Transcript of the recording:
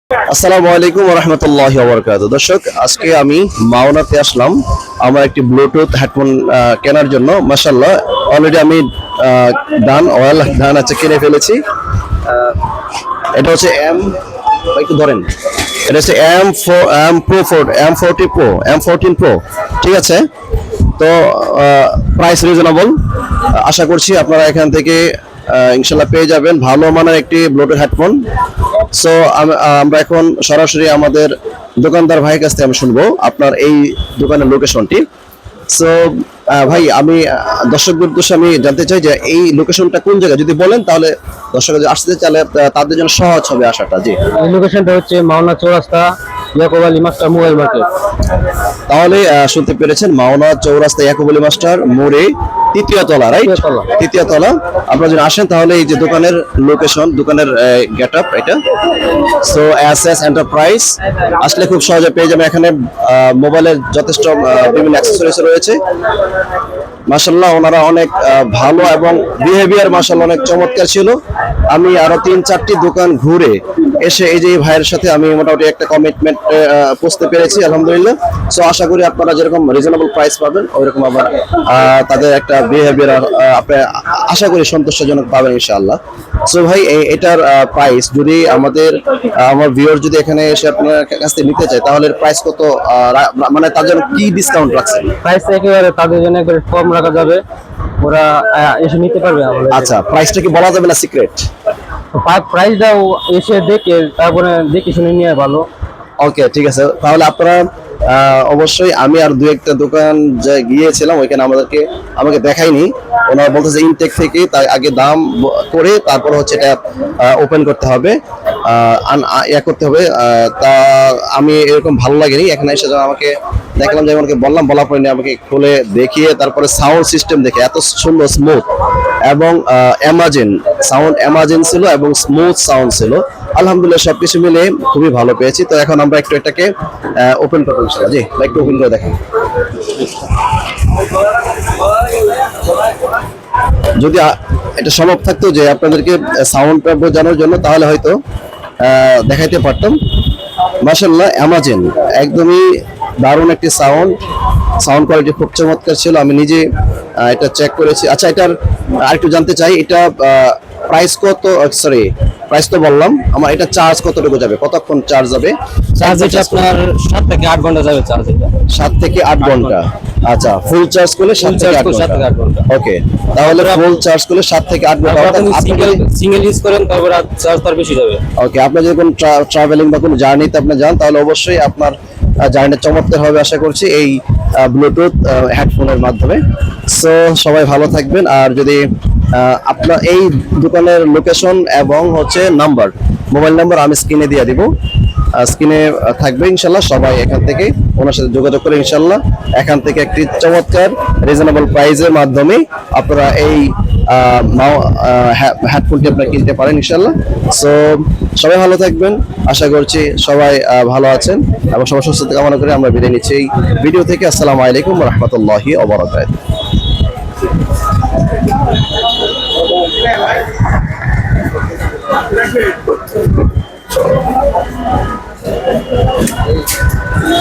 আসসালামু আলাইকুম ওয়া রাহমাতুল্লাহি ওয়া বারাকাতুহু। দর্শক, আজকে আমি মাওনাতে আসলাম আমার একটি ব্লুটুথ হেডফোন কেনার জন্য। মাশাআল্লাহ, অলরেডি আমি ডান আছে, কিনে ফেলেছি। এটা হচ্ছে একটু ধরেন, এটা হচ্ছে M14 Pro, ঠিক আছে। তো প্রাইস রিজনেবল, আশা করছি আপনারা এখান থেকে ইনশাল্লাহ পেয়ে যাবেন ভালো মানের একটি ব্লুটুথ হেডফোন। সো আমরা এখন সরাসরি আমাদের দোকানদার ভাইয়ের কাছ থেকে আমি শুনবো আপনার এই দোকানের লোকেশনটি। সো ভাই, আমি দর্শকদের উদ্দেশ্যে আমি জানতে চাই যে এই লোকেশনটা কোন জায়গায়, যদি বলেন তাহলে দর্শকরা যদি আসতে চাইলে তাদের জন্য সহজ হবে আসাটা। জি, এই লোকেশনটা হচ্ছে Mawna Chowrasta, Yakub Ali master mobile market. তাহলে শুনতে পেরেছেন, মাওনা চৌরাস্তা ইয়াকুব আলী মাস্টার মোড়ে তৃতীয় তলা, রাইট? তৃতীয় তলা। আপনারা যদি আসেন তাহলে এই যে দোকানের লোকেশন, দোকানের গেট আপ এটা। সো এসএস এন্টারপ্রাইজ আসলে খুব সহজে পেয়ে যাবেন। এখানে মোবাইলের যথেষ্ট বিভিন্ন অ্যাক্সেসরিজ রয়েছে। মাশাআল্লাহ, ওনারা অনেক ভালো এবং বিহেভিয়ার মাশাআল্লাহ অনেক চমৎকার ছিল। আমি আরো 3-4টি দোকান ঘুরে এসে এই যে ভাইয়ের সাথে আমি মোটামুটি একটা কমিটমেন্ট পৌঁছতে পেরেছি, আলহামদুলিল্লাহ। সো আশা করি আপনারা যেরকম রিজনেবল প্রাইস পাবেন, ওইরকম আবার তাদের একটা বিহেভিয়ার আপনি আশা করি সন্তুষ্টজনক পাবেন ইনশাআল্লাহ। সো ভাই, এটার প্রাইস যদি আমার ভিউয়ার যদি এখানে এসে আপনার কাছ থেকে নিতে চায় তাহলে প্রাইস কত, মানে তার জন্য কি ডিসকাউন্ট রাখছেন? প্রাইস একেবারে তাদের জন্য একবারে কম রাখা যাবে, ওরা এসে নিতে পারবে আমাদের। আচ্ছা, প্রাইসটা কি বলা যাবে না, সিক্রেট? প্রাইসটাও এসে দেখে তারপরে দেখে শুনে নিয়ে ভালো। ওকে, ঠিক আছে। তাহলে আপনারা অবশ্যই, আমি আর 2-1টা দোকান গিয়েছিলাম, ওইখানে আমাকে দেখায়নি। ওনারা বলতেছে ইনটেক থেকে তাই আগে দাম করে তারপর হচ্ছে এটা ওপেন করতে হবে, করতে হবে। তা আমি এরকম ভালো লাগেনি। এখানে এসে আমাকে দেখলাম, যে আমাকে বলার পরে আমাকে খুলে দেখিয়ে তারপরে সাউন্ড সিস্টেম দেখে এত সুন্দর স্মুথ এবং অ্যামাজন ছিল এবং স্মুথ সাউন্ড ছিল। আলহামদুলিল্লাহ, সবকিছু মিলে খুবই ভালো পেয়েছি। তো এখন আমরা একটু এটাকে ওপেন করবো ইনশাআল্লাহ। জি, একটু ওপেন করে দেখেন। যদি এটা সম্ভব থাকতো যে আপনাদেরকে সাউন্ডটা বোঝানোর জন্য, তাহলে হয়তো দেখাইতে পারতাম। মাশাআল্লাহ, অ্যামাজন একদমই দারুণ একটি সাউন্ড কোয়ালিটি খুব চমৎকার ছিল। আমি নিজে এটা চেক করেছি। আচ্ছা, এটার আরেকটু জানতে চাই, এটা প্রাইস কত? সরি, প্রাইস তো বললাম। আমার এটা চার্জ কতটুকু যাবে, কতক্ষণ চার্জ যাবে? চার্জ এটা আপনার 7 থেকে 8 ঘন্টা যাবে চার্জ এটা। 7 থেকে 8 ঘন্টা। আচ্ছা, ফুল চার্জ করলে 7 থেকে 8 ঘন্টা। ওকে, তাহলে ফুল চার্জ করলে 7 থেকে 8 ঘন্টা। সিঙ্গেল ইউজ করেন তারপর চার্জ তার বেশি যাবে। ওকে, আপনি যদি কোনো ট্রাভেলিং বা কোনো জার্নিতে আপনি যান তাহলে অবশ্যই আপনার জার্নিটা চমৎকার হবে আশা করছি এই ব্লুটুথ হেডফোনের মাধ্যমে। সো সবাই ভালো থাকবেন। আর যদি আপনার এই দোকানের লোকেশন এবং হচ্ছে মোবাইল নাম্বার আমি স্ক্রিনে দিয়ে দিব, স্ক্রিনে থাকবে ইনশাল্লাহ। সবাই এখান থেকে ওনার সাথে যোগাযোগ করে ইনশাল্লাহ এখান থেকে একটি চমৎকার রিজনেবল প্রাইসের মাধ্যমে আপনারা এই হেডফোনটি আপনারা কিনতে পারেন ইনশাল্লাহ। সো সবাই ভালো থাকবেন, আশা করছি সবাই ভালো আছেন এবং সবার সুস্থতা কামনা করে আমরা বিদায় নিচ্ছি এই ভিডিও থেকে। আসসালামু আলাইকুম ওয়া রাহমাতুল্লাহি ওয়া বারাকাতুহু।